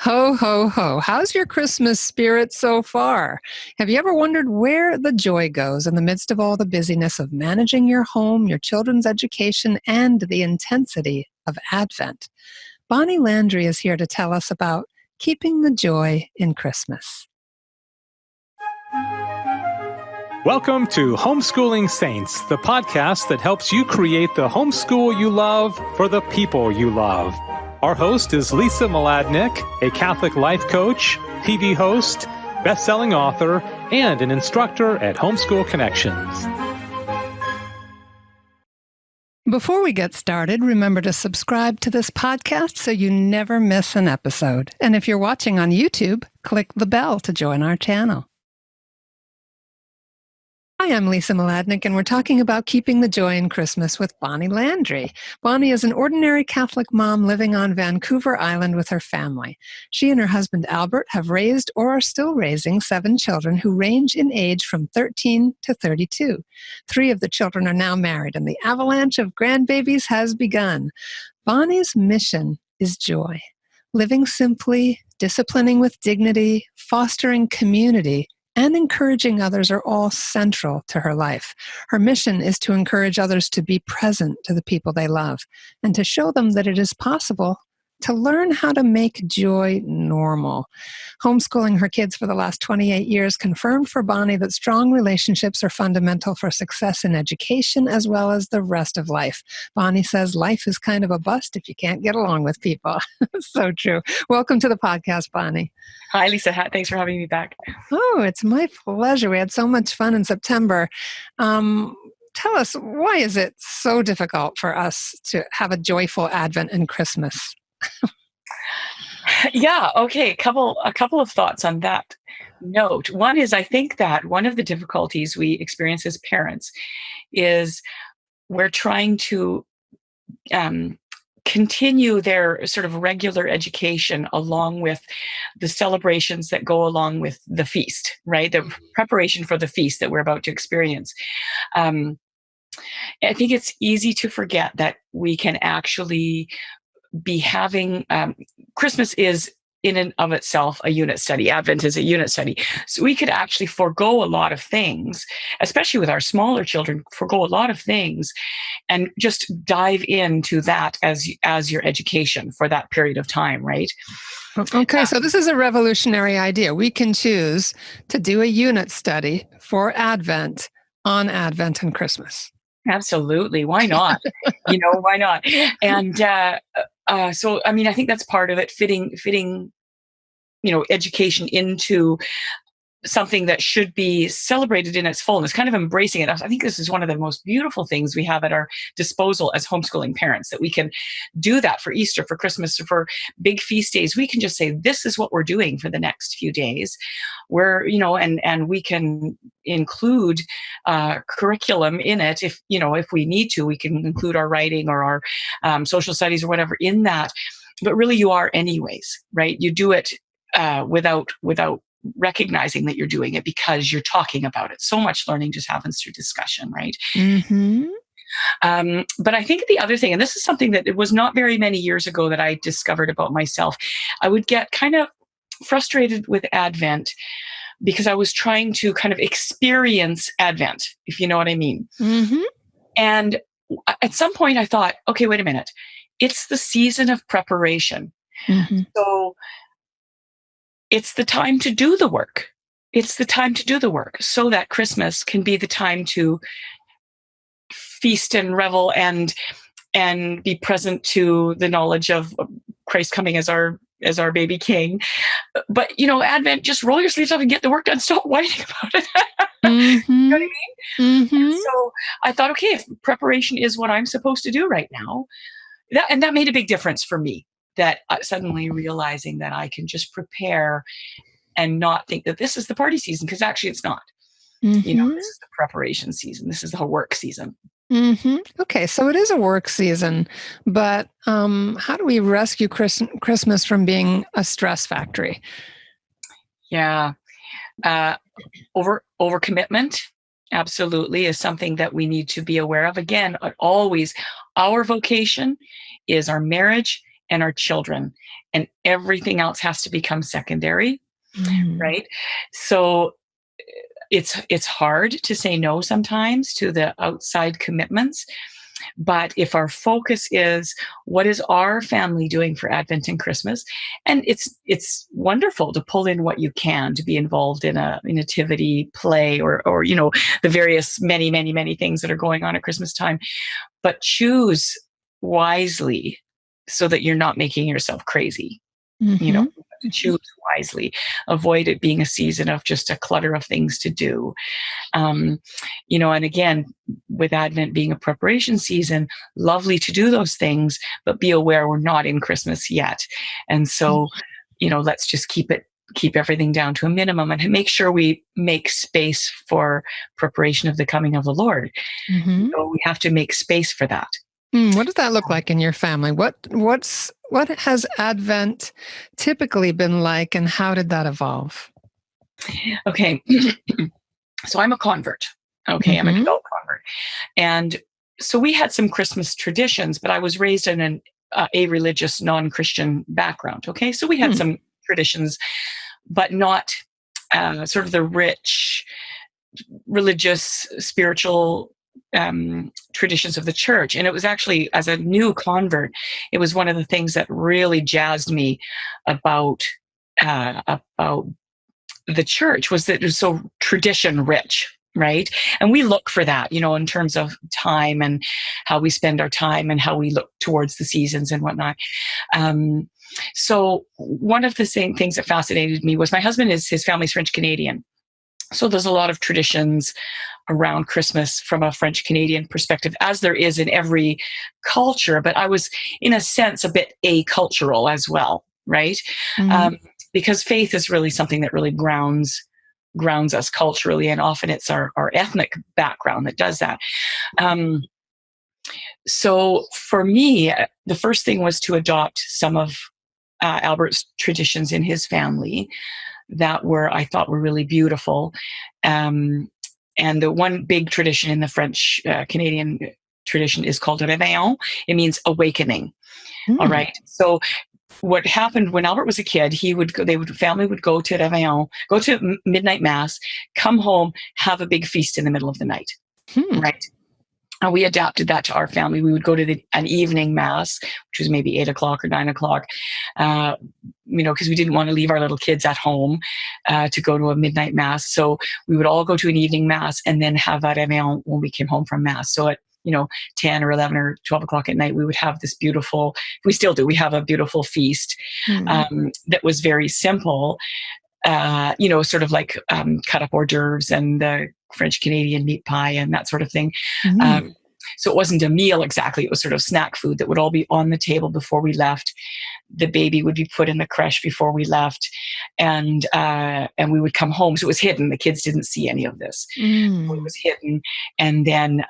Ho, ho, ho. How's your Christmas spirit so far? Have you ever wondered where the joy goes in the midst of all the busyness of managing your home, your children's education, and the intensity of Advent? Bonnie Landry is here to tell us about keeping the joy in Christmas. Welcome to Homeschooling Saints, the podcast that helps you create the homeschool you love for the people you love. Our host is Lisa Mladinich, a Catholic life coach, TV host, best-selling author, and an instructor at Homeschool Connections. Before we get started, remember to subscribe to this podcast so you never miss an episode. And if you're watching on YouTube, click the bell to join our channel. Hi, I'm Lisa Mladinich, and we're talking about keeping the joy in Christmas with Bonnie Landry. Bonnie is an ordinary Catholic mom living on Vancouver Island with her family. She and her husband Albert have raised or are still raising 7 children who range in age from 13 to 32. 3 of the children are now married, and the avalanche of grandbabies has begun. Bonnie's mission is joy. Living simply, disciplining with dignity, fostering community, and encouraging others are all central to her life. Her mission is to encourage others to be present to the people they love and to show them that it is possible to learn how to make joy normal. Homeschooling her kids for the last 28 years confirmed for Bonnie that strong relationships are fundamental for success in education as well as the rest of life. Bonnie says life is kind of a bust if you can't get along with people. So true. Welcome to the podcast, Bonnie. Hi, Lisa. Thanks for having me back. Oh, it's my pleasure. We had so much fun in September. Tell us, why is it so difficult for us to have a joyful Advent and Christmas? Yeah, okay. A couple of thoughts on that note. One is, I think that one of the difficulties we experience as parents is we're trying to continue their sort of regular education along with the celebrations that go along with the feast, right? The preparation for the feast that we're about to experience. I think it's easy to forget that we can actually be having, Christmas is in and of itself a unit study. Advent is a unit study. So we could actually forego a lot of things, especially with our smaller children, forego a lot of things and just dive into that as your education for that period of time, right? Okay, so this is a revolutionary idea. We can choose to do a unit study for Advent on Advent and Christmas. Absolutely. Why not? Why not? And so, I mean, I think that's part of it, fitting, education into something that should be celebrated in its fullness, kind of embracing it. I think this is one of the most beautiful things we have at our disposal as homeschooling parents, that we can do that for Easter, for Christmas, for big feast days. We can just say, this is what we're doing for the next few days. And we can include curriculum in it. If we need to, we can include our writing or our social studies or whatever in that. But really you are anyways, right? You do it without recognizing that you're doing it because you're talking about it. So much learning just happens through discussion, right? Mm-hmm. But I think the other thing, and this is something that it was not very many years ago that I discovered about myself, I would get kind of frustrated with Advent because I was trying to kind of experience Advent, if you know what I mean. Mm-hmm. And at some point I thought, okay, wait a minute. It's the season of preparation. Mm-hmm. So it's the time to do the work. It's the time to do the work so that Christmas can be the time to feast and revel and be present to the knowledge of Christ coming as our baby king. But, Advent, just roll your sleeves up and get the work done. Stop whining about it. Mm-hmm. You know what I mean? Mm-hmm. So I thought, okay, if preparation is what I'm supposed to do right now, that made a big difference for me. That suddenly realizing that I can just prepare and not think that this is the party season, because actually it's not. Mm-hmm. This is the preparation season. This is the work season. Mm-hmm. Okay, so it is a work season, but how do we rescue Christmas from being a stress factory? Yeah. Overcommitment absolutely is something that we need to be aware of. Again, always, our vocation is our marriage and our children. and everything else has to become secondary, Mm. right? So it's hard to say no sometimes to the outside commitments. But if our focus is what is our family doing for Advent and Christmas, and it's wonderful to pull in what you can to be involved in a nativity play or the various many things that are going on at Christmas time, but choose wisely so that you're not making yourself crazy. Mhm. To choose wisely, avoid it being a season of just a clutter of things to do. um, and again, with Advent being a preparation season, lovely to do those things, but be aware we're not in Christmas yet. And so, let's just keep everything down to a minimum and make sure we make space for preparation of the coming of the Lord. Mhm. So we have to make space for that. What does that look like in your family? What has Advent typically been like, and how did that evolve? Okay. So I'm a convert. Okay. I'm a Mhm. devout convert. And so we had some Christmas traditions, but I was raised in a religious, non-Christian background. Okay. So we had Hmm. some traditions, but not sort of the rich religious, spiritual traditions of the church. And it was actually, as a new convert, it was one of the things that really jazzed me about the church, was that it was so tradition rich, right? And we look for that, in terms of time and how we spend our time and how we look towards the seasons and whatnot. Um, so one of the same things that fascinated me was my husband his family's French Canadian. So there's a lot of traditions around Christmas from a French Canadian perspective, as there is in every culture. But I was, in a sense, a bit acultural as well, right? Mhm. Um, because faith is really something that really grounds us culturally, and often it's our ethnic background that does that. Um, so for me, the first thing was to adopt some of Albert's traditions in his family that I thought were really beautiful. Um, and the one big tradition in the French Canadian tradition is called Réveillon. It means awakening. All Hmm. right. So what happened when Albert was a kid, family would go to Réveillon, go to midnight mass, come home, have a big feast in the middle of the night. Hmm. Right. And we adapted that to our family. We would go to an evening mass, which was maybe 8 o'clock or 9 o'clock, because we didn't want to leave our little kids at home to go to a midnight mass. So we would all go to an evening mass and then have a réveillon when we came home from mass. So at 10 or 11 or 12 o'clock at night, we would have this beautiful, we still do, we have a beautiful feast Hmm. that was very simple, sort of like cut up hors d'oeuvres and the French Canadian meat pie and that sort of thing. Hmm. So it wasn't a meal exactly. It was sort of snack food that would all be on the table before we left. The baby would be put in the creche before we left, and we would come home. So it was hidden. The kids didn't see any of this. So it Mm. was hidden, and then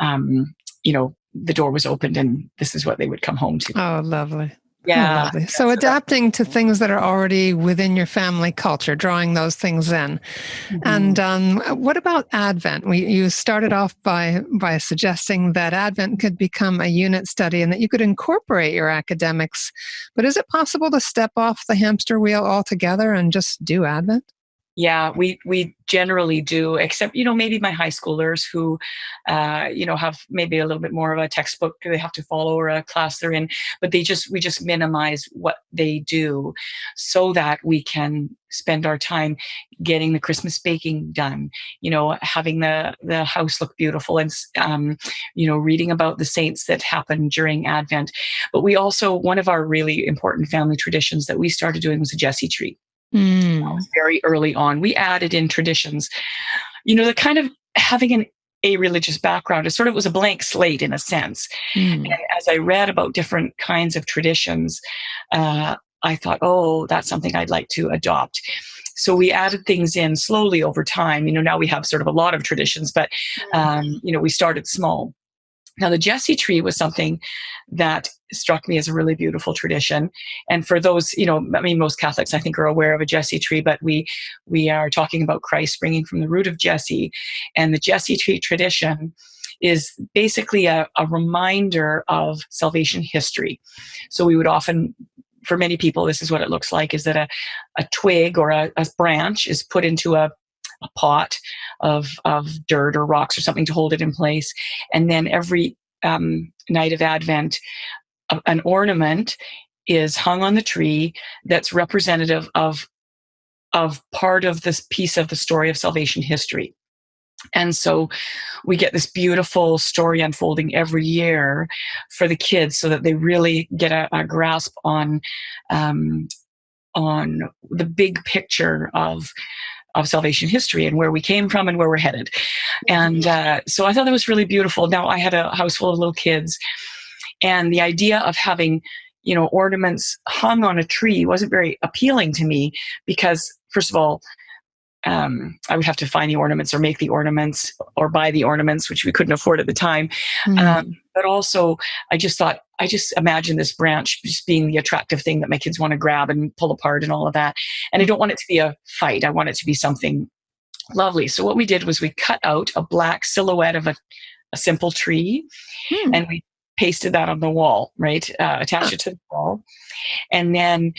the door was opened, and this is what they would come home to. Oh, lovely. Oh, Yeah. lovely. So So that. adapting to things that are already within your family culture, drawing those things in. Mhm. And what about Advent? You started off by suggesting that Advent could become a unit study and that you could incorporate your academics. But is it possible to step off the hamster wheel altogether and just do Advent? Yeah, we generally do, except maybe my high schoolers who, have maybe a little bit more of a textbook they have to follow or a class they're in, but we just minimize what they do, so that we can spend our time getting the Christmas baking done, having the house look beautiful, and reading about the saints that happened during Advent. But we also, one of our really important family traditions that we started doing was a Jesse tree. Mm. Very early on. We added in traditions, the kind of having a religious background. It sort of was a blank slate in a sense. Mm. And as I read about different kinds of traditions, I thought, oh, that's something I'd like to adopt. So we added things in slowly over time. Now we have sort of a lot of traditions, but, we started small. Now, the Jesse tree was something that struck me as a really beautiful tradition. And for those, most Catholics, I think, are aware of a Jesse tree, but we are talking about Christ springing from the root of Jesse. And the Jesse tree tradition is basically a reminder of salvation history. So we would often for many people, this is what it looks like, is that a twig or a branch is put into a pot of dirt or rocks or something to hold it in place. And then every night of Advent, an ornament is hung on the tree that's representative of part of this piece of the story of salvation history. And so we get this beautiful story unfolding every year for the kids so that they really get a grasp on the big picture of salvation history and where we came from and where we're headed. And so I thought that was really beautiful. Now, I had a house full of little kids, and the idea of having, ornaments hung on a tree wasn't very appealing to me because, first of all, I would have to find the ornaments or make the ornaments or buy the ornaments, which we couldn't afford at the time. But also, I just imagined this branch just being the attractive thing that my kids want to grab and pull apart and all of that. And I don't want it to be a fight. I want it to be something lovely. So what we did was we cut out a black silhouette of a simple tree, and we pasted that on the wall, right? Attached it to the wall. And then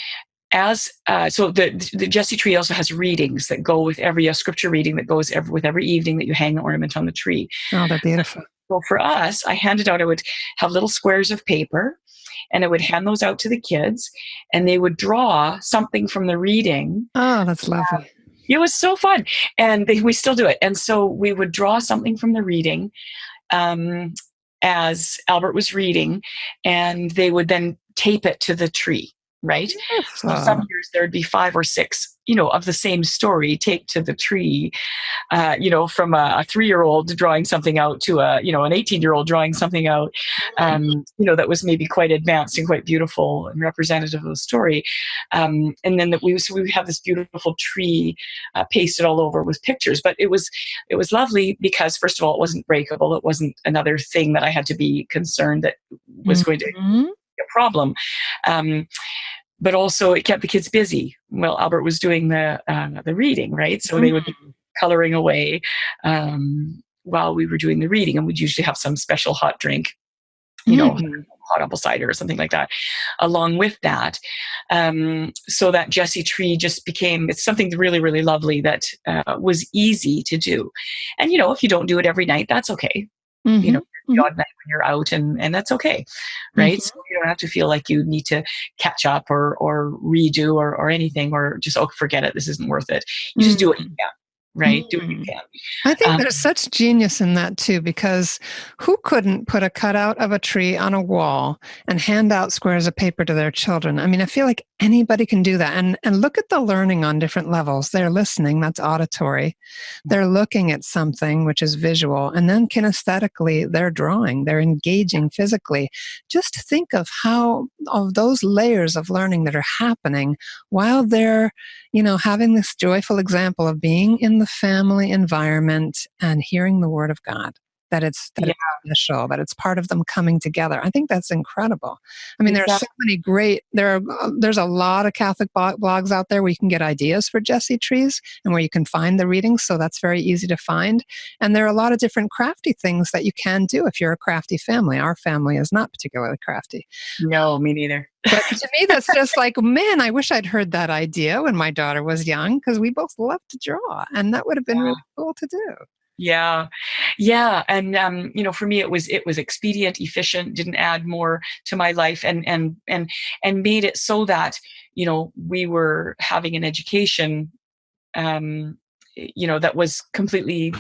so the Jesse tree also has readings that go with a scripture reading that goes with every evening that you hang the ornament on the tree. Oh, they're beautiful. So for us, I would have little squares of paper, and I would hand those out to the kids, and they would draw something from the reading. Oh, that's lovely. It was so fun. And we still do it. And so we would draw something from the reading as Albert was reading, and they would then tape it to the tree. Right? So some years there'd be 5 or 6, of the same story taped to the tree, from a 3-year-old drawing something out to an 18-year-old drawing something out, that was maybe quite advanced and quite beautiful and representative of the story. And then we would have this beautiful tree pasted all over with pictures. But it was lovely because, first of all, it wasn't breakable. It wasn't another thing that I had to be concerned that was going to be a problem. But also it kept the kids busy. Well, Albert was doing the reading, right? So they would be coloring away while we were doing the reading, and we'd usually have some special hot drink, hot apple cider or something like that, along with that. So that Jesse tree just it's something really, really lovely that was easy to do. And, if you don't do it every night, that's okay. The odd night when you're out, and that's okay, right? So you don't have to feel like you need to catch up or redo or anything, or just, forget it, this isn't worth it. You just do what you can, right? Do what you can. I think there's such genius in that too, because who couldn't put a cutout of a tree on a wall and hand out squares of paper to their children? I mean, I feel like anybody can do that. And look at the learning on different levels. They're listening, that's auditory. They're looking at something, which is visual. And then kinesthetically, they're drawing, they're engaging physically. Just think of those layers of learning that are happening while they're, having this joyful example of being in the family environment and hearing the word of God, that it's special, that it's part of them coming together. I think that's incredible. I mean, there are so many there's a lot of Catholic blogs out there where you can get ideas for Jesse trees and where you can find the readings. So that's very easy to find. And there are a lot of different crafty things that you can do if you're a crafty family. Our family is not particularly crafty. No, me neither. But to me, that's just like, man, I wish I'd heard that idea when my daughter was young, because we both love to draw, and that would have been really cool to do. Yeah. And, for me, it was expedient, efficient, didn't add more to my life, and made it so that, we were having an education, that was completely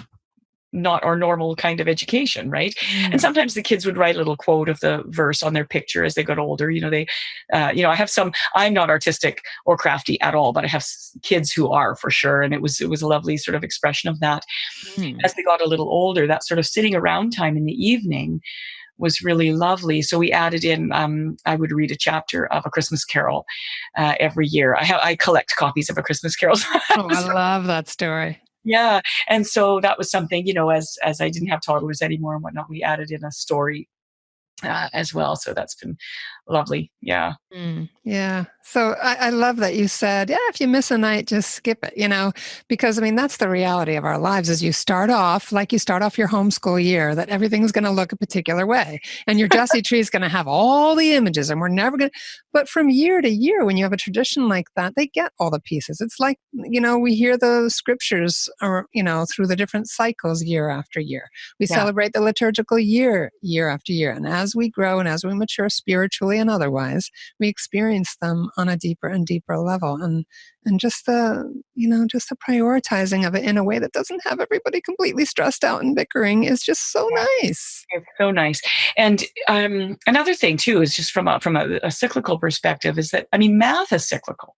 not our normal kind of education, right? And sometimes the kids would write a little quote of the verse on their picture as they got older. I have I'm not artistic or crafty at all, but I have kids who are, for sure. And it was a lovely sort of expression of that. As they got a little older, that sort of sitting around time in the evening was really lovely. So we added in, I would read a chapter of A Christmas Carol every year. I collect copies of A Christmas Carol. Oh, I love that story. Yeah. And so that was something, as I didn't have toddlers anymore and whatnot, we added in a story as well. So that's been lovely. Yeah. Yeah. So I love that you said, yeah, if you miss a night, just skip it, because I mean, that's the reality of our lives is you start off your homeschool year, that everything's going to look a particular way. And your Jessie tree is going to have all the images and we're never going to, but from year to year, when you have a tradition like that, they get all the pieces. It's like, we hear the scriptures or, through the different cycles year after year. We Yeah. celebrate the liturgical year after year. And as we grow and as we mature spiritually and otherwise, we experience them on a deeper and deeper level, and just the prioritizing of it in a way that doesn't have everybody completely stressed out and bickering is just so nice. It's so nice. And another thing too is just from a cyclical perspective is that, I mean, math is cyclical.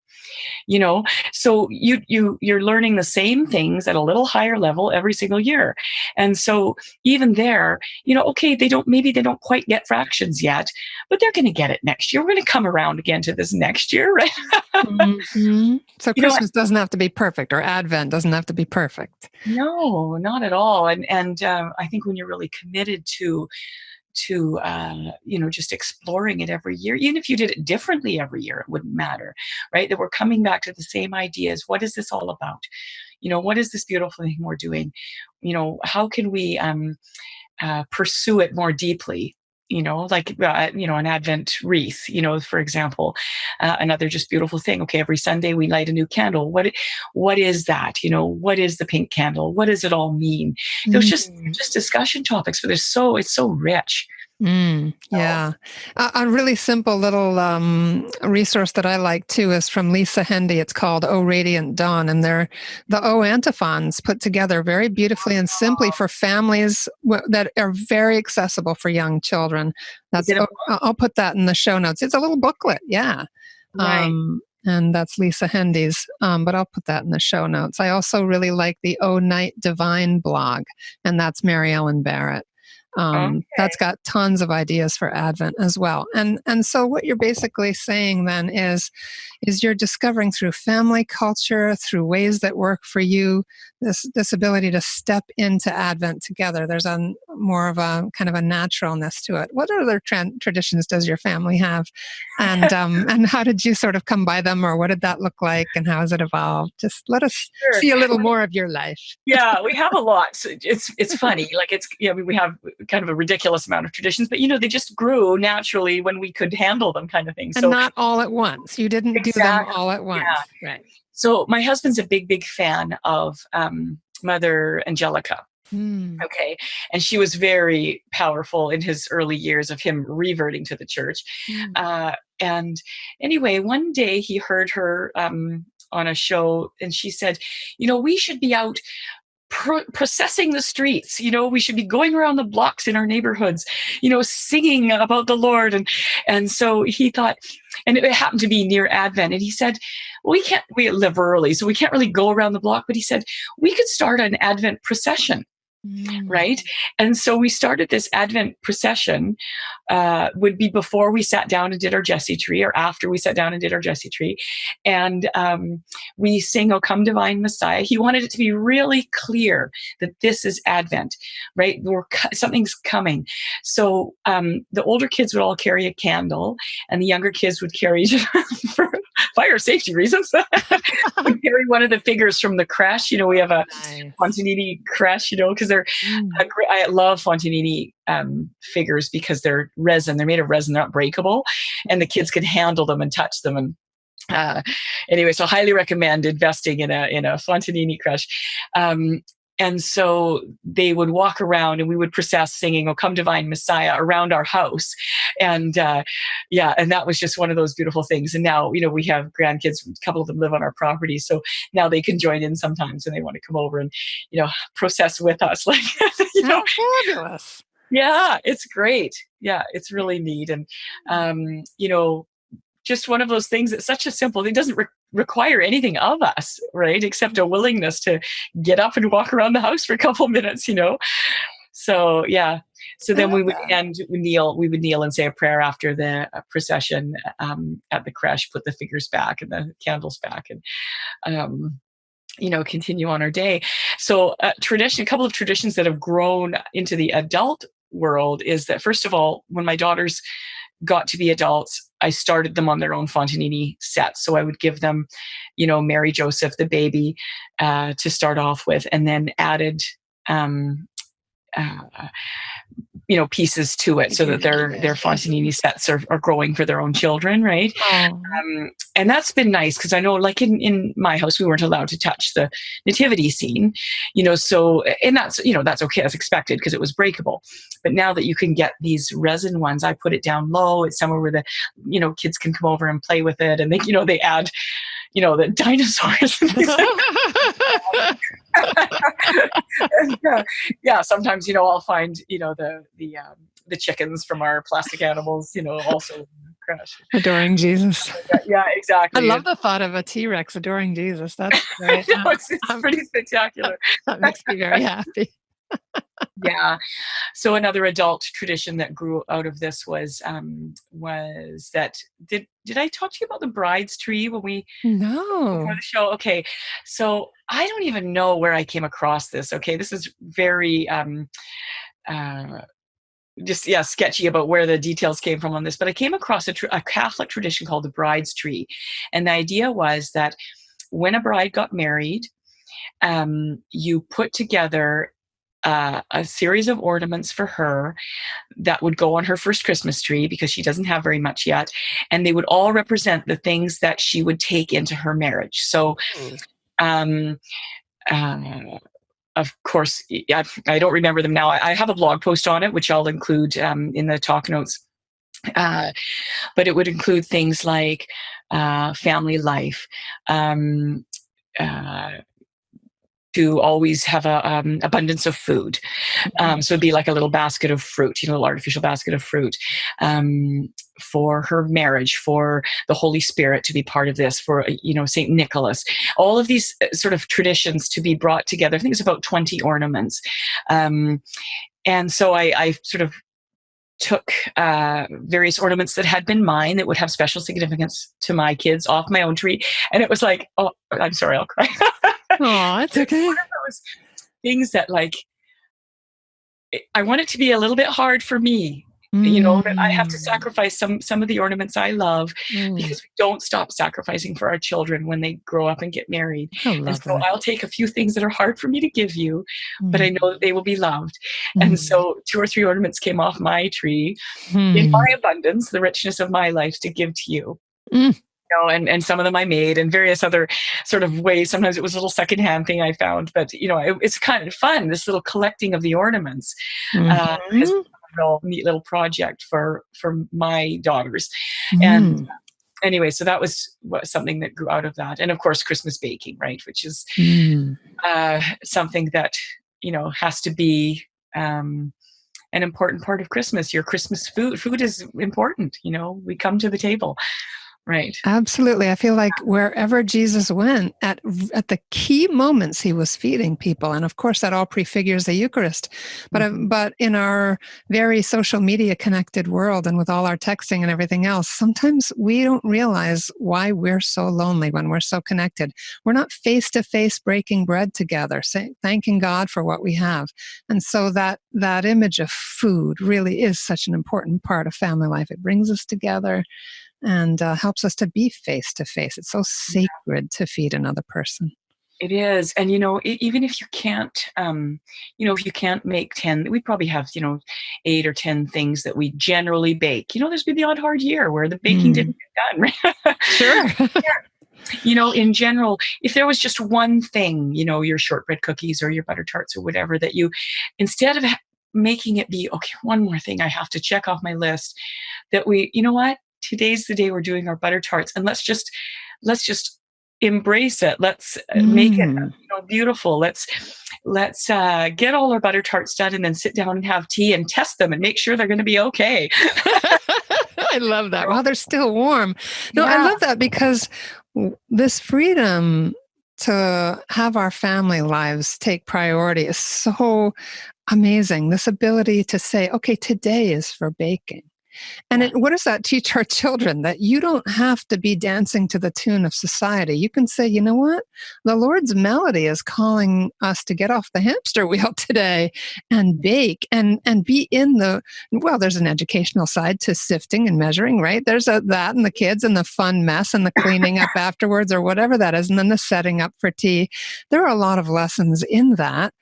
So you're learning the same things at a little higher level every single year. And so even there, okay, they don't quite get fractions yet, but they're going to get it next year. We're going to come around again to this next year, right? Mm-hmm. So Christmas doesn't have to be perfect, or Advent doesn't have to be perfect. No, not at all. And I think when you're really committed to just exploring it every year, even if you did it differently every year, it wouldn't matter, right? That we're coming back to the same ideas. What is this all about? What is this beautiful thing we're doing? How can we pursue it more deeply? Like an Advent wreath, for example, another just beautiful thing. Okay, every Sunday we light a new candle. What is that? What is the pink candle? What does it all mean? There's just discussion topics, but it's so rich. Yeah. A really simple little resource that I like too is from Lisa Hendy. It's called Oh Radiant Dawn, and they're the O antiphons put together very beautifully and simply for families that are very accessible for young children. I'll put that in the show notes. It's a little booklet. Yeah. Right. And that's Lisa Hendy's, but I'll put that in the show notes. I also really like the O Night Divine blog, and that's Mary Ellen Barrett. That's got tons of ideas for Advent as well. And so what you're basically saying then is you're discovering through family culture, through ways that work for you, this ability to step into Advent together. There's more of a kind of a naturalness to it. What other traditions does your family have? And and how did you sort of come by them, or what did that look like, and how has it evolved? Just let us see a little more of your life. Yeah, we have a lot. So it's funny. Like we have kind of a ridiculous amount of traditions, but they just grew naturally when we could handle them, kind of thing. And not all at once. You didn't do them all at once. Yeah. Right. So my husband's a big fan of Mother Angelica. Okay. And she was very powerful in his early years of him reverting to the church. And anyway, one day he heard her on a show, and she said, we should be out processing the streets. We should be going around the blocks in our neighborhoods, singing about the Lord. And so he thought, and it happened to be near Advent, and he said, we live early, so we can't really go around the block, but he said, we could start an Advent procession. Right. And so we started this Advent procession, would be before we sat down and did our Jessie tree, or after we sat down and did our Jessie tree. And we sing, O Come Divine Messiah. He wanted it to be really clear that this is Advent, right? Something's coming. So the older kids would all carry a candle, and the younger kids would carry, for fire safety reasons, would carry one of the figures from the creche. We have a Fontanini creche, because I love Fontanini figures because they're resin. They're made of resin. They're not breakable, and the kids can handle them and touch them. And anyway, so highly recommend investing in a Fontanini creche. And so they would walk around, and we would process singing, O Come Divine Messiah, around our house. And and that was just one of those beautiful things. And now, we have grandkids, a couple of them live on our property. So now they can join in sometimes when they want to come over and, process with us. Like, fabulous. Yeah, it's great. Yeah, it's really neat. And, just one of those things that's such a simple thing. It doesn't require anything of us, right? Except a willingness to get up and walk around the house for a couple minutes, So, yeah. So then we would kneel and say a prayer after the procession at the creche, put the figures back and the candles back, and continue on our day. So a couple of traditions that have grown into the adult world is that, first of all, when my daughters got to be adults, I started them on their own Fontanini sets. So I would give them, Mary Joseph, the baby, to start off with, and then added, uh, pieces to it so that their Fontanini sets are growing for their own children, right? Oh. And that's been nice because I know, like in my house, we weren't allowed to touch the nativity scene, so, and that's okay, that's expected because it was breakable. But now that you can get these resin ones, I put it down low. It's somewhere where the, kids can come over and play with it, and they add, the dinosaurs. And, yeah, sometimes I'll find the chickens from our plastic animals also crash. Adoring Jesus. Yeah, exactly. I love the thought of a T-Rex adoring Jesus. That's great. It's pretty spectacular. That makes me very happy. Yeah. So another adult tradition that grew out of this was that did I talk to you about the bride's tree when we No. before the show? Okay. So I don't even know where I came across this. Okay. This is very sketchy about where the details came from on this, but I came across a Catholic tradition called the bride's tree. And the idea was that when a bride got married, you put together a series of ornaments for her that would go on her first Christmas tree because she doesn't have very much yet. And they would all represent the things that she would take into her marriage. So, of course, I don't remember them now. I have a blog post on it, which I'll include in the talk notes. But it would include things like family life, to always have a abundance of food. So it'd be like a little basket of fruit, a little artificial basket of fruit, for her marriage, for the Holy Spirit to be part of this, for, St. Nicholas, all of these sort of traditions to be brought together. I think it's about 20 ornaments. And so I sort of took various ornaments that had been mine that would have special significance to my kids off my own tree. And it was like, oh, I'm sorry, I'll cry. Oh, it's okay. One of those things that, like, I want it to be a little bit hard for me, that I have to sacrifice some of the ornaments I love because we don't stop sacrificing for our children when they grow up and get married. And so I'll take a few things that are hard for me to give you, but I know that they will be loved. And so 2 or 3 ornaments came off my tree in my abundance, the richness of my life, to give to you. And some of them I made in various other sort of ways. Sometimes it was a little secondhand thing I found, but it's kind of fun, this little collecting of the ornaments. Is a real neat little project for my daughters. And anyway, so that was something that grew out of that. And of course, Christmas baking, right, which is something that has to be an important part of Christmas. Your Christmas food is important. We come to the table. Right. Absolutely. I feel like wherever Jesus went, at the key moments, he was feeding people. And of course, that all prefigures the Eucharist. But in our very social media connected world and with all our texting and everything else, sometimes we don't realize why we're so lonely when we're so connected. We're not face to face breaking bread together, thanking God for what we have. And so that image of food really is such an important part of family life. It brings us together and helps us to be face to face. It's so sacred to feed another person. It is. And, even if you can't, if you can't make 10, we probably have, 8 or 10 things that we generally bake. There's been the odd hard year where the baking didn't get done. Right? Sure. In general, if there was just one thing, your shortbread cookies or your butter tarts or whatever, that you, instead of making it be, okay, one more thing I have to check off my list, that we, what? Today's the day we're doing our butter tarts, and let's just embrace it. Let's make it beautiful. Let's get all our butter tarts done, and then sit down and have tea and test them and make sure they're going to be okay. I love that. While they're still warm. No, I love that because this freedom to have our family lives take priority is so amazing. This ability to say, okay, today is for baking. And what does that teach our children? That you don't have to be dancing to the tune of society. You can say, you know what? The Lord's melody is calling us to get off the hamster wheel today and bake and be in the, well, there's an educational side to sifting and measuring, right? There's that and the kids and the fun mess and the cleaning up afterwards or whatever that is. And then the setting up for tea. There are a lot of lessons in that.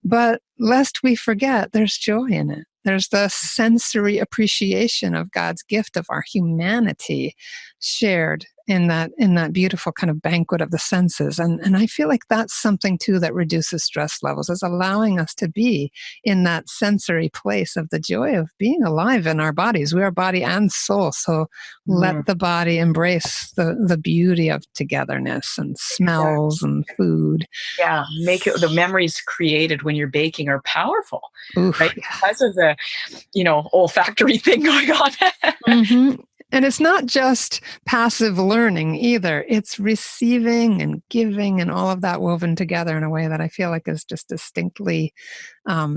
But lest we forget, there's joy in it. There's the sensory appreciation of God's gift of our humanity shared in that beautiful kind of banquet of the senses. And I feel like that's something too that reduces stress levels, is allowing us to be in that sensory place of the joy of being alive in our bodies. We are body and soul. So let the body embrace the beauty of togetherness and smells and food. Yeah, make it, the memories created when you're baking are powerful, Oof, right? yeah. Because of the, olfactory thing going on. Mm-hmm. And it's not just passive learning either. It's receiving and giving and all of that woven together in a way that I feel like is just distinctly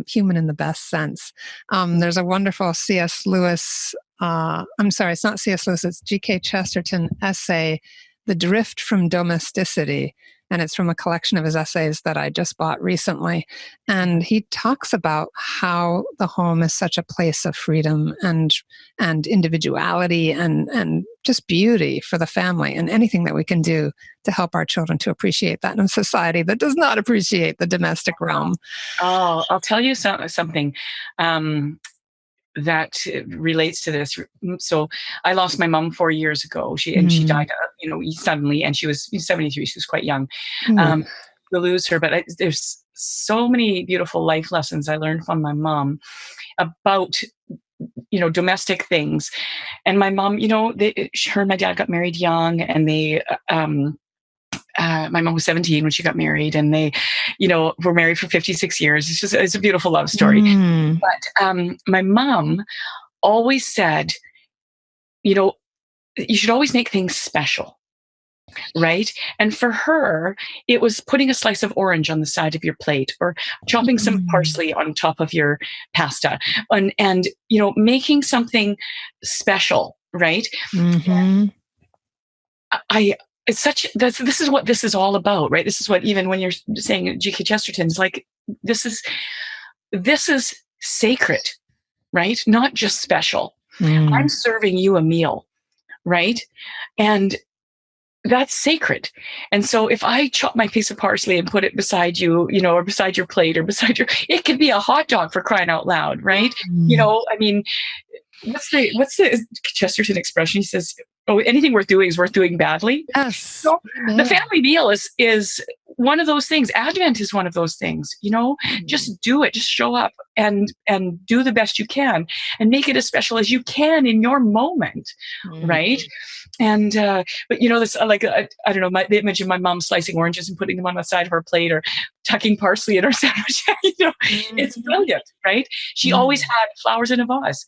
human in the best sense. There's a wonderful C.S. Lewis, I'm sorry, it's not C.S. Lewis, it's G.K. Chesterton essay, The Drift from Domesticity. And it's from a collection of his essays that I just bought recently. And he talks about how the home is such a place of freedom and individuality and just beauty for the family, and anything that we can do to help our children to appreciate that in a society that does not appreciate the domestic realm. Oh, I'll tell you something. That relates to this. So I lost my mom 4 years ago. She died, suddenly, and she was 73. She was quite young. To lose her, but there's so many beautiful life lessons I learned from my mom about domestic things. And my mom, her and my dad got married young, and they. My mom was 17 when she got married, and they, were married for 56 years. It's a beautiful love story. But my mom always said, you should always make things special, right? And for her, it was putting a slice of orange on the side of your plate, or chopping some parsley on top of your pasta, and making something special, right? Mm-hmm. This is what this is all about, right? This is what, even when you're saying G.K. Chesterton's, like, this is sacred, right? Not just special. I'm serving you a meal, right? And that's sacred. And so if I chop my piece of parsley and put it beside you, or beside your plate, or it could be a hot dog, for crying out loud, right? I mean, what's the Chesterton expression? He says, "Oh, anything worth doing is worth doing badly." Yes. So the family meal is one of those things. Advent is one of those things. Just do it. Just show up and do the best you can, and make it as special as you can in your moment, right? And but this, like, I don't know, the image of my mom slicing oranges and putting them on the side of her plate, or tucking parsley in her sandwich. It's brilliant, right? She always had flowers in a vase.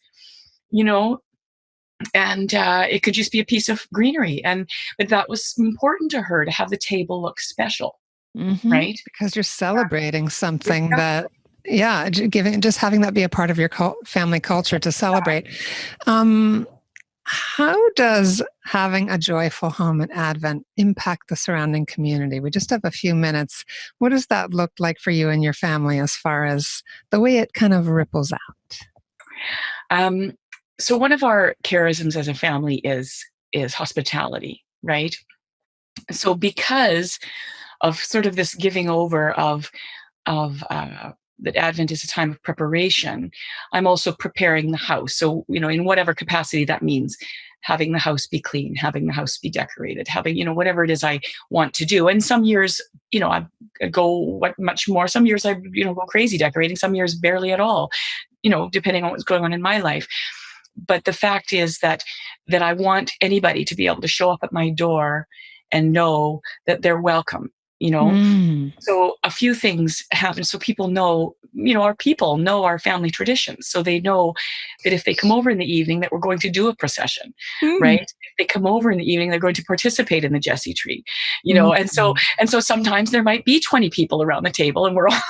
And it could just be a piece of greenery, but that was important to her, to have the table look special, right? Because you're celebrating something that, just having that be a part of your family culture to celebrate. How does having a joyful home at Advent impact the surrounding community? We just have a few minutes. What does that look like for you and your family, as far as the way it kind of ripples out? So one of our charisms as a family is hospitality, right? So because of sort of this giving over of that Advent is a time of preparation, I'm also preparing the house. So, in whatever capacity that means, having the house be clean, having the house be decorated, having, whatever it is I want to do. And some years, I go much more. Some years I, go crazy decorating. Some years barely at all, depending on what's going on in my life. But the fact is that I want anybody to be able to show up at my door and know that they're welcome, you know? Mm. So a few things happen. So people know, our people know our family traditions. So they know that if they come over in the evening, that we're going to do a procession, Mm. right? If they come over in the evening, they're going to participate in the Jesse tree, Mm. and so sometimes there might be 20 people around the table and we're all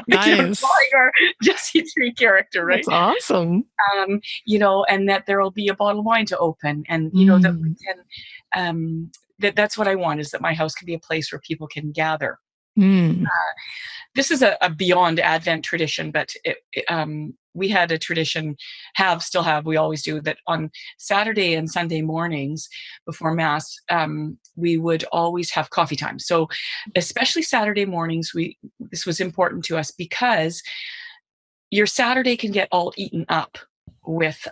Nice. drawing our Jesse tree character, right? That's awesome. And that there will be a bottle of wine to open, and that we Mm. can, that's what I want, is that my house can be a place where people can gather. Mm. This is a beyond Advent tradition, but we had a tradition, still have, we always do, that on Saturday and Sunday mornings before Mass, we would always have coffee time. So especially Saturday mornings, this was important to us because your Saturday can get all eaten up with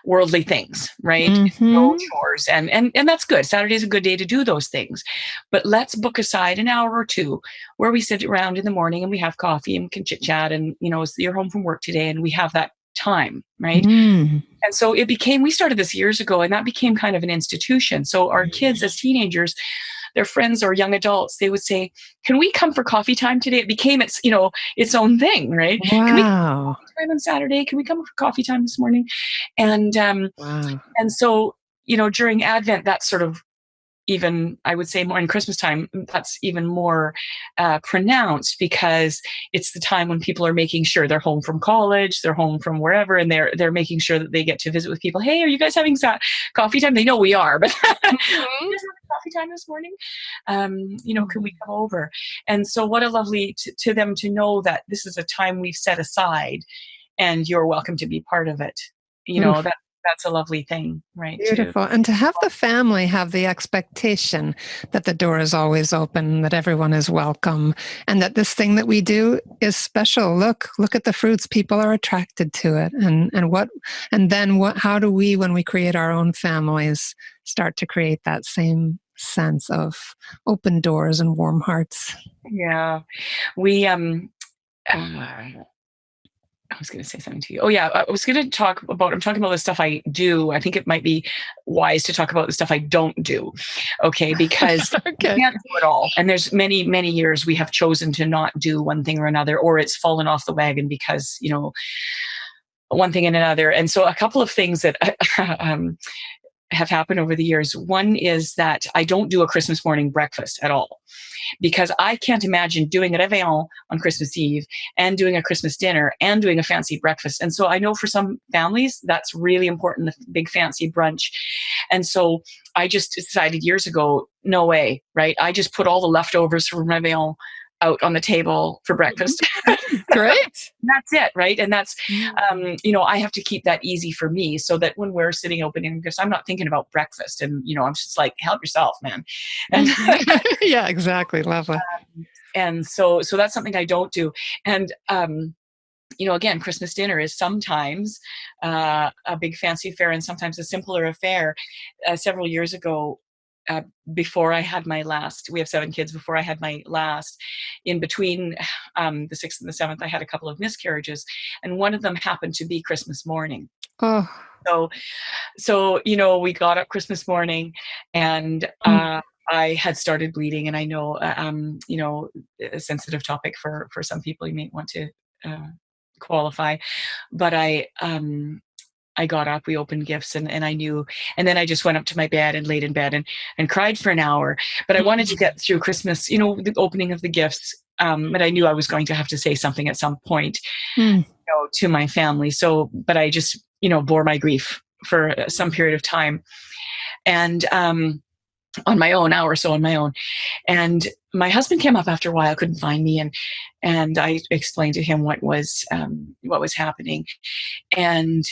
worldly things, right? No Mm-hmm. chores, and that's good. Saturday's a good day to do those things, but let's book aside an hour or two where we sit around in the morning and we have coffee and can chit chat, and you're home from work today, and we have that time, right? Mm. And so we started this years ago, and that became kind of an institution. So our kids as teenagers, their friends or young adults, they would say, "Can we come for coffee time today?" It became its own thing, right? Can we come for Wow. coffee time on Saturday? Can we come for coffee time this morning? And Wow. and so during Advent, that's sort of, even, I would say, more in Christmas time, that's even more pronounced, because it's the time when people are making sure they're home from college, they're home from wherever, and they're making sure that they get to visit with people. Hey, are you guys having coffee time? They know we are, but you guys having coffee time this morning? Can we come over? And so, what a lovely to them to know that this is a time we've set aside, and you're welcome to be part of it. Oof. That's a lovely thing, right? Beautiful. And to have the family have the expectation that the door is always open, that everyone is welcome, and that this thing that we do is special. Look at the fruits. People are attracted to it. How do we, when we create our own families, start to create that same sense of open doors and warm hearts? Yeah. We I was going to say something to you. Oh yeah, I'm talking about the stuff I do. I think it might be wise to talk about the stuff I don't do. Okay, because Okay. we can't do it all. And there's many, many years we have chosen to not do one thing or another, or it's fallen off the wagon because, one thing and another. And so a couple of things that have happened over the years. One is that I don't do a Christmas morning breakfast at all, because I can't imagine doing a réveillon on Christmas Eve and doing a Christmas dinner and doing a fancy breakfast. And so I know for some families that's really important, the big fancy brunch. And so I just decided years ago, no way, right? I just put all the leftovers from réveillon out on the table for breakfast. Great. That's it, right? And that's, I have to keep that easy for me, so that when we're sitting opening gifts, I'm not thinking about breakfast, and I'm just like, help yourself, man. And Yeah, exactly. Lovely. and so that's something I don't do. And again, Christmas dinner is sometimes a big fancy affair, and sometimes a simpler affair. Several years ago, before I had my last, we have 7 kids. Before I had my last, in between the 6th and the 7th, I had a couple of miscarriages, and one of them happened to be Christmas morning. Oh. So we got up Christmas morning, and I had started bleeding, and I know, a sensitive topic for some people. You may want to qualify, but I got up, we opened gifts, and I knew, and then I just went up to my bed and laid in bed and cried for an hour. But I wanted to get through Christmas, the opening of the gifts. But I knew I was going to have to say something at some point, to my family. So, but I just, bore my grief for some period of time. And on my own, hour or so on my own. And my husband came up after a while, couldn't find me, and I explained to him what was happening. And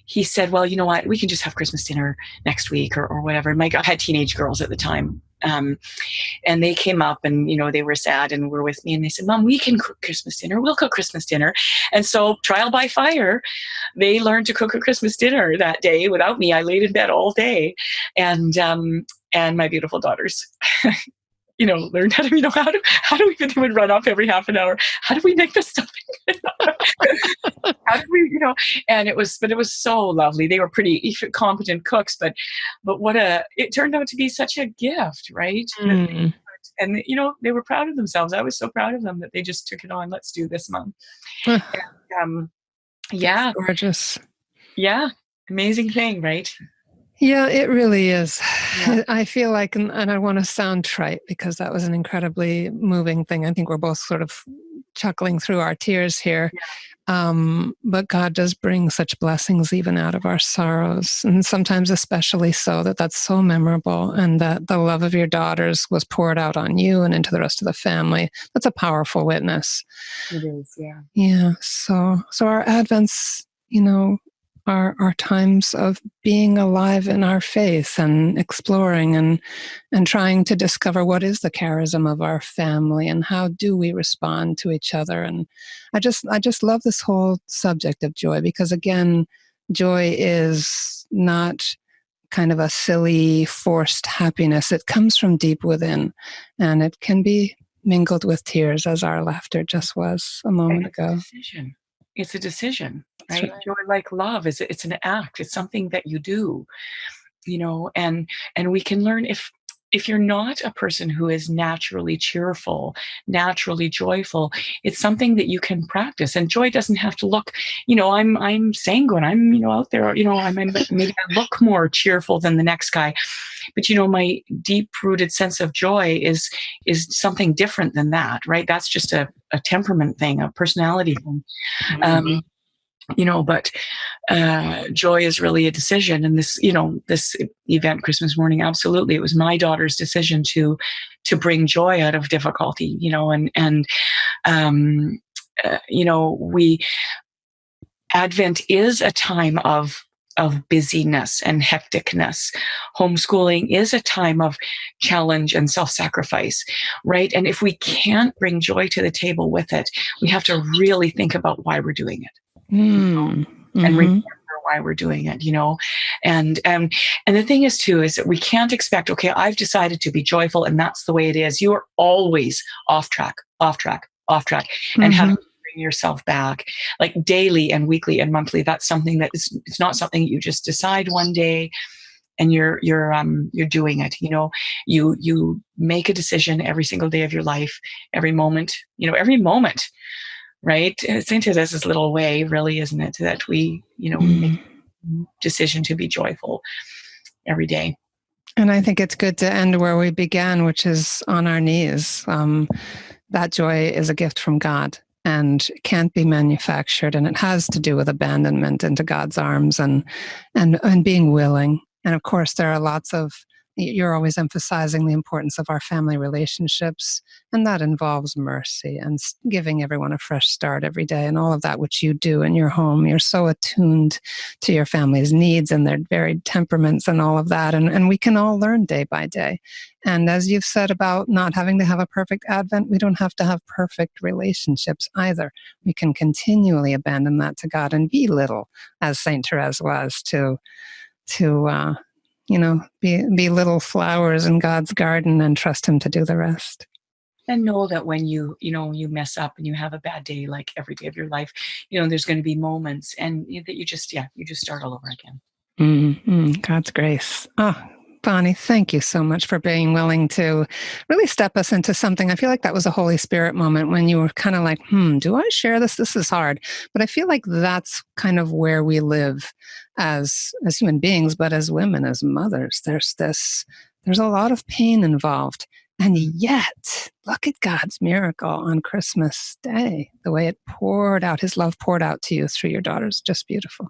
he said, well, you know what, we can just have Christmas dinner next week or whatever. And I had teenage girls at the time. And they came up, and, they were sad and were with me, and they said, Mom, we can cook Christmas dinner. We'll cook Christmas dinner. And so, trial by fire, they learned to cook a Christmas dinner that day without me. I laid in bed all day, and my beautiful daughters learn how to, how do we, they would run off every half an hour. How do we make this stuff? How did we, and it was so lovely. They were pretty competent cooks, but it turned out to be such a gift, right? Mm. And, they were proud of themselves. I was so proud of them that they just took it on. Let's do this, Mom. And, yeah. Gorgeous. Yeah. Amazing thing, right? Yeah, it really is. Yeah. I feel like, and I want to sound trite because that was an incredibly moving thing. I think we're both sort of chuckling through our tears here. But God does bring such blessings even out of our sorrows, and sometimes especially so that's so memorable, and that the love of your daughters was poured out on you and into the rest of the family. That's a powerful witness. It is, yeah. Yeah. So our Advents, are times of being alive in our faith and exploring and trying to discover what is the charism of our family and how do we respond to each other. And I just love this whole subject of joy, because again, joy is not kind of a silly, forced happiness. It comes from deep within, and it can be mingled with tears, as our laughter just was a moment ago. It's a decision, That's right? right. Joy, like love, it's an act. It's something that you do, and we can learn if you're not a person who is naturally cheerful, naturally joyful, it's something that you can practice. And joy doesn't have to look, I'm sanguine. I'm, out there, maybe I look more cheerful than the next guy. But, my deep rooted sense of joy is something different than that, right? That's just a temperament thing, a personality thing. But joy is really a decision. And this event Christmas morning, absolutely, it was my daughter's decision to bring joy out of difficulty, Advent is a time of busyness and hecticness. Homeschooling is a time of challenge and self-sacrifice, right? And if we can't bring joy to the table with it, we have to really think about why we're doing it. And remember why we're doing it, and the thing is too, is that we can't expect, okay, I've decided to be joyful and that's the way it is. You are always off track, and having to bring yourself back, like daily and weekly and monthly. That's something that it's not something you just decide one day and you're doing it. You make a decision every single day of your life, every moment, right? Saint Teresa's little way, really, isn't it? That we make a decision to be joyful every day. And I think it's good to end where we began, which is on our knees. That joy is a gift from God and can't be manufactured. And it has to do with abandonment into God's arms and being willing. And of course, there are lots of, you're always emphasizing the importance of our family relationships, and that involves mercy and giving everyone a fresh start every day, and all of that which you do in your home. You're so attuned to your family's needs and their varied temperaments and all of that, and we can all learn day by day. And as you've said about not having to have a perfect Advent, we don't have to have perfect relationships either. We can continually abandon that to God and be little, as Saint Therese was, to be little flowers in God's garden and trust Him to do the rest. And know that when you mess up and you have a bad day, like every day of your life, there's going to be moments, and that you just start all over again. God's grace. Oh, Bonnie, thank you so much for being willing to really step us into something. I feel like that was a Holy Spirit moment when you were kind of like, do I share this? This is hard. But I feel like that's kind of where we live as human beings, but as women, as mothers. There's a lot of pain involved. And yet, look at God's miracle on Christmas Day, the way it poured out, His love poured out to you through your daughters. Just beautiful.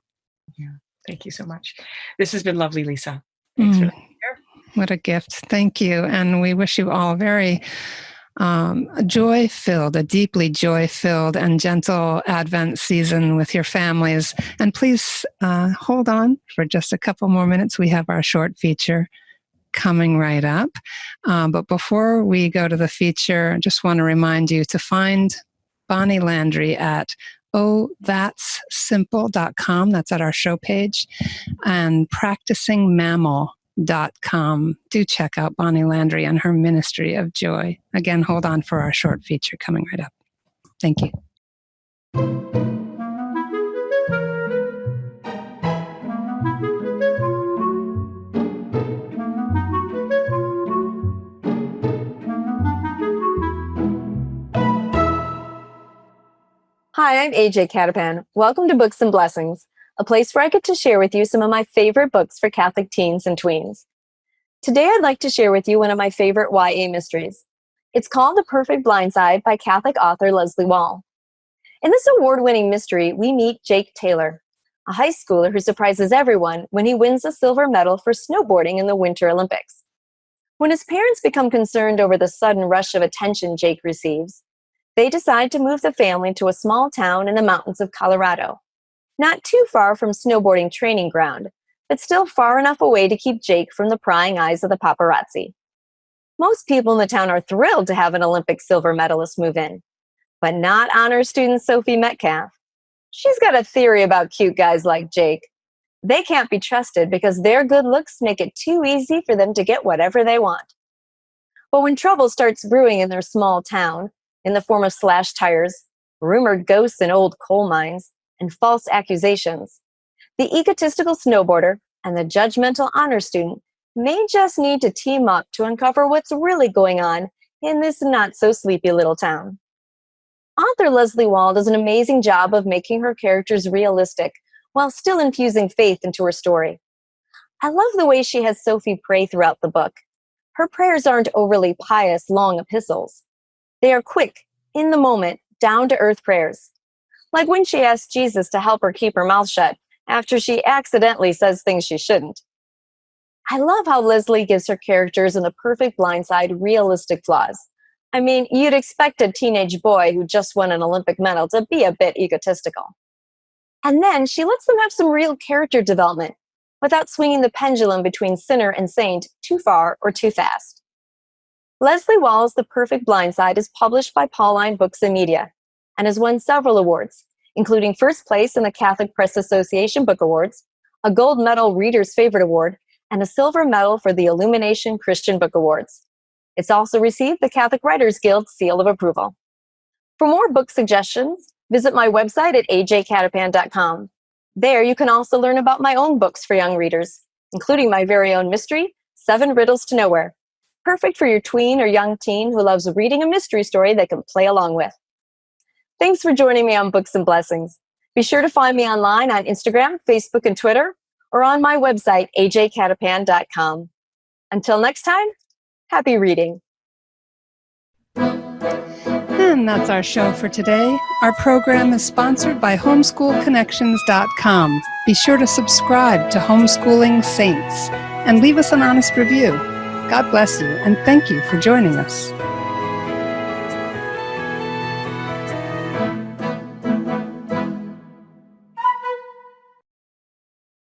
Yeah. Thank you so much. This has been lovely, Lisa. Thanks for being here. What a gift. Thank you. And we wish you all very joy-filled, a deeply joy-filled and gentle Advent season with your families. And please hold on for just a couple more minutes. We have our short feature coming right up. But before we go to the feature, I just want to remind you to find Bonnie Landry at OhThat'sSimple.com. That's at our show page. And Practicing Mammal Do check out Bonnie Landry and her Ministry of Joy. Again, hold on for our short feature coming right up. Thank you. Hi, I'm AJ Catapan. Welcome to Books and Blessings, a place where I get to share with you some of my favorite books for Catholic teens and tweens. Today, I'd like to share with you one of my favorite YA mysteries. It's called The Perfect Blindside by Catholic author Leslie Wall. In this award-winning mystery, we meet Jake Taylor, a high schooler who surprises everyone when he wins a silver medal for snowboarding in the Winter Olympics. When his parents become concerned over the sudden rush of attention Jake receives, they decide to move the family to a small town in the mountains of Colorado, not too far from snowboarding training ground, but still far enough away to keep Jake from the prying eyes of the paparazzi. Most people in the town are thrilled to have an Olympic silver medalist move in, but not honor student Sophie Metcalf. She's got a theory about cute guys like Jake. They can't be trusted because their good looks make it too easy for them to get whatever they want. But when trouble starts brewing in their small town, in the form of slashed tires, rumored ghosts in old coal mines, and false accusations, the egotistical snowboarder and the judgmental honor student may just need to team up to uncover what's really going on in this not-so-sleepy little town. Author Leslie Wall does an amazing job of making her characters realistic while still infusing faith into her story. I love the way she has Sophie pray throughout the book. Her prayers aren't overly pious, long epistles. They are quick, in the moment, down-to-earth prayers. Like when she asks Jesus to help her keep her mouth shut after she accidentally says things she shouldn't. I love how Leslie gives her characters in The Perfect Blindside realistic flaws. I mean, you'd expect a teenage boy who just won an Olympic medal to be a bit egotistical. And then she lets them have some real character development without swinging the pendulum between sinner and saint too far or too fast. Leslie Wall's The Perfect Blindside is published by Pauline Books and Media and has won several awards, including first place in the Catholic Press Association Book Awards, a gold medal Reader's Favorite Award, and a silver medal for the Illumination Christian Book Awards. It's also received the Catholic Writers Guild Seal of Approval. For more book suggestions, visit my website at ajcatapan.com. There you can also learn about my own books for young readers, including my very own mystery, 7 Riddles to Nowhere. Perfect for your tween or young teen who loves reading a mystery story they can play along with. Thanks for joining me on Books and Blessings. Be sure to find me online on Instagram, Facebook, and Twitter, or on my website, ajcatapan.com. Until next time, happy reading. And that's our show for today. Our program is sponsored by homeschoolconnections.com. Be sure to subscribe to Homeschooling Saints and leave us an honest review. God bless you, and thank you for joining us.